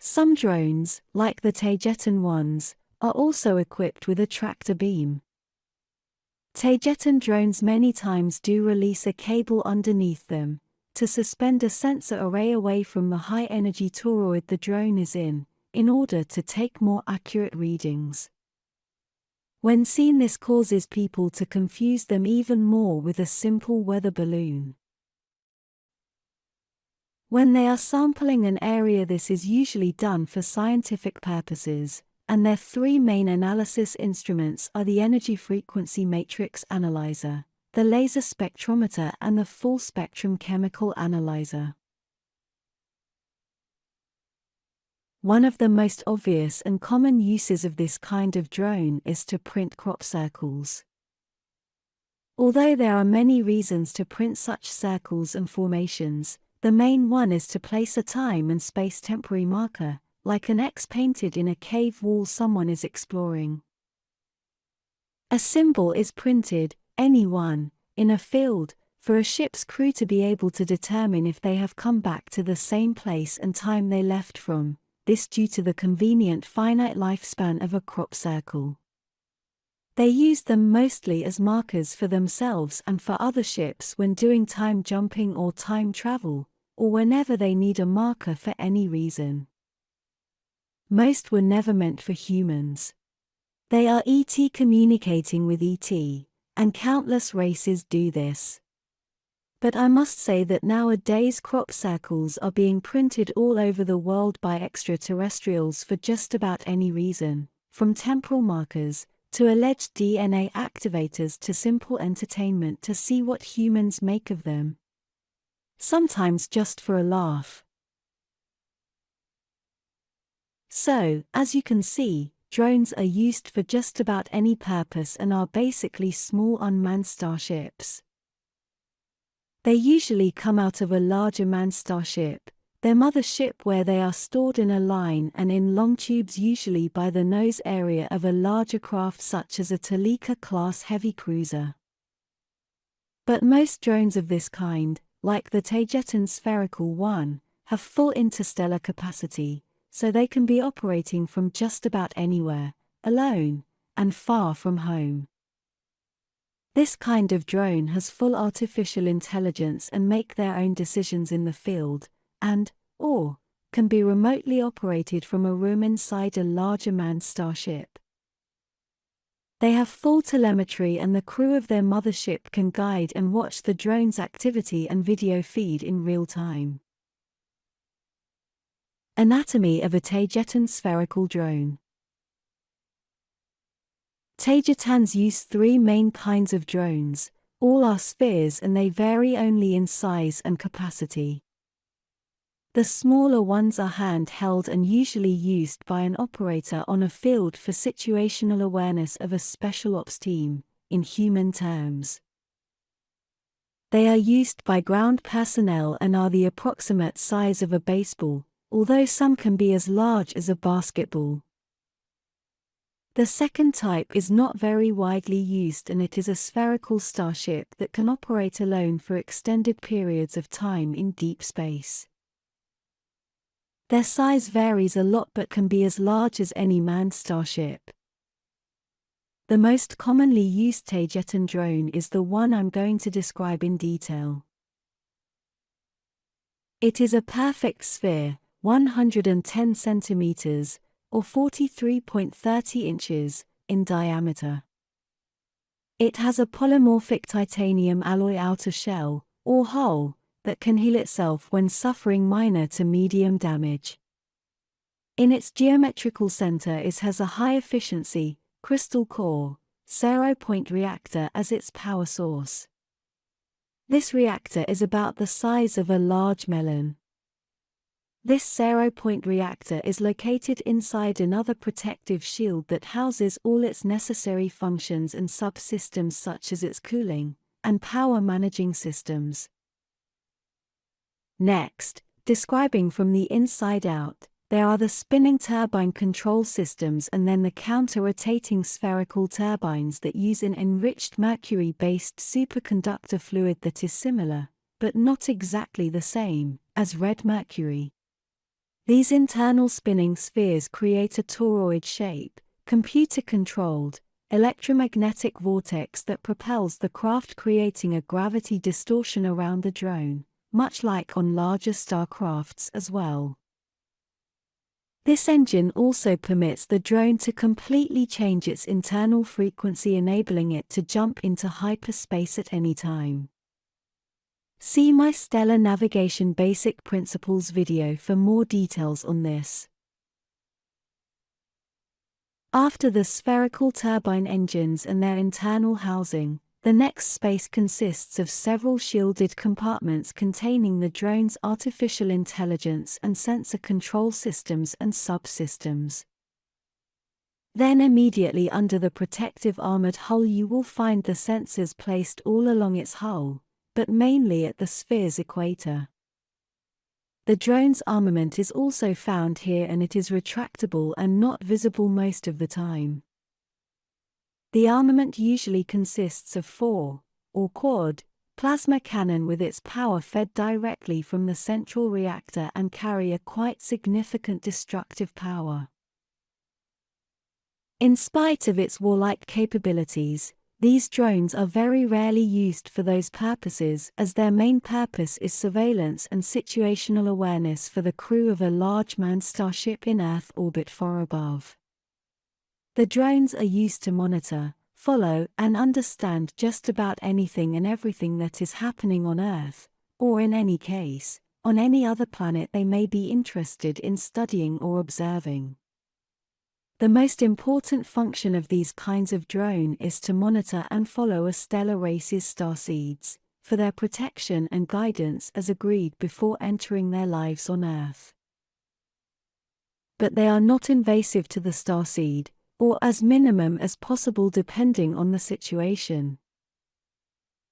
Some drones, like the Taygetan ones, are also equipped with a tractor beam. Taygetan drones many times do release a cable underneath them, to suspend a sensor array away from the high-energy toroid the drone is in order to take more accurate readings. When seen, this causes people to confuse them even more with a simple weather balloon. When they are sampling an area, this is usually done for scientific purposes, and their three main analysis instruments are the energy frequency matrix analyzer, the laser spectrometer, and the full spectrum chemical analyzer. One of the most obvious and common uses of this kind of drone is to print crop circles. Although there are many reasons to print such circles and formations, the main one is to place a time and space temporary marker, like an X painted in a cave wall someone is exploring. A symbol is printed, any one, in a field, for a ship's crew to be able to determine if they have come back to the same place and time they left from, this due to the convenient finite lifespan of a crop circle. They use them mostly as markers for themselves and for other ships when doing time jumping or time travel, or whenever they need a marker for any reason. Most were never meant for humans. They are ET communicating with ET, and countless races do this. But I must say that nowadays crop circles are being printed all over the world by extraterrestrials for just about any reason, from temporal markers, to alleged DNA activators, to simple entertainment to see what humans make of them. Sometimes just for a laugh. So, as you can see, drones are used for just about any purpose and are basically small unmanned starships. They usually come out of a larger manned starship, their mothership, where they are stored in a line and in long tubes, usually by the nose area of a larger craft such as a Toleka class heavy cruiser. But most drones of this kind, like the Taygetan Spherical one, have full interstellar capacity, so they can be operating from just about anywhere, alone, and far from home. This kind of drone has full artificial intelligence and make their own decisions in the field, or can be remotely operated from a room inside a larger manned starship. They have full telemetry, and the crew of their mothership can guide and watch the drone's activity and video feed in real time. Anatomy of a Taygetan Spherical drone. Taygetans use three main kinds of drones. All are spheres and they vary only in size and capacity. The smaller ones are hand-held and usually used by an operator on a field for situational awareness of a special ops team, in human terms. They are used by ground personnel and are the approximate size of a baseball, although some can be as large as a basketball. The second type is not very widely used, and it is a spherical starship that can operate alone for extended periods of time in deep space. Their size varies a lot but can be as large as any manned starship. The most commonly used Taygetan drone is the one I'm going to describe in detail. It is a perfect sphere, 110 centimeters, or 43.30 inches, in diameter. It has a polymorphic titanium alloy outer shell, or hull, that can heal itself when suffering minor to medium damage. In its geometrical center it has a high-efficiency, crystal core, 0-point reactor as its power source. This reactor is about the size of a large melon. This 0-point reactor is located inside another protective shield that houses all its necessary functions and subsystems such as its cooling and power managing systems. Next, describing from the inside out, there are the spinning turbine control systems and then the counter-rotating spherical turbines that use an enriched mercury-based superconductor fluid that is similar, but not exactly the same, as red mercury. These internal spinning spheres create a toroid shape, computer-controlled, electromagnetic vortex that propels the craft, creating a gravity distortion around the drone, much like on larger starcrafts as well. This engine also permits the drone to completely change its internal frequency, enabling it to jump into hyperspace at any time. See my Stellar Navigation Basic Principles video for more details on this. After the spherical turbine engines and their internal housing, the next space consists of several shielded compartments containing the drone's artificial intelligence and sensor control systems and subsystems. Then immediately under the protective armored hull you will find the sensors placed all along its hull, but mainly at the sphere's equator. The drone's armament is also found here, and it is retractable and not visible most of the time. The armament usually consists of 4, or quad, plasma cannon with its power fed directly from the central reactor and carry a quite significant destructive power. In spite of its warlike capabilities, these drones are very rarely used for those purposes, as their main purpose is surveillance and situational awareness for the crew of a large manned starship in Earth orbit far above. The drones are used to monitor, follow, and understand just about anything and everything that is happening on Earth, or in any case, on any other planet they may be interested in studying or observing. The most important function of these kinds of drone is to monitor and follow a stellar race's starseeds, for their protection and guidance as agreed before entering their lives on Earth. But they are not invasive to the starseed, or as minimum as possible depending on the situation.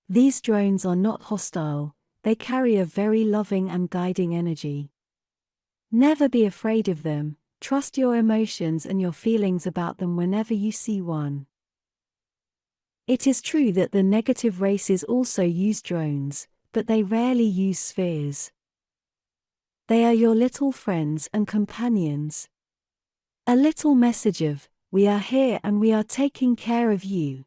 These drones are not hostile, they carry a very loving and guiding energy. Never be afraid of them, trust your emotions and your feelings about them whenever you see one. It is true that the negative races also use drones, but they rarely use spheres. They are your little friends and companions. A little message of, "We are here and we are taking care of you,"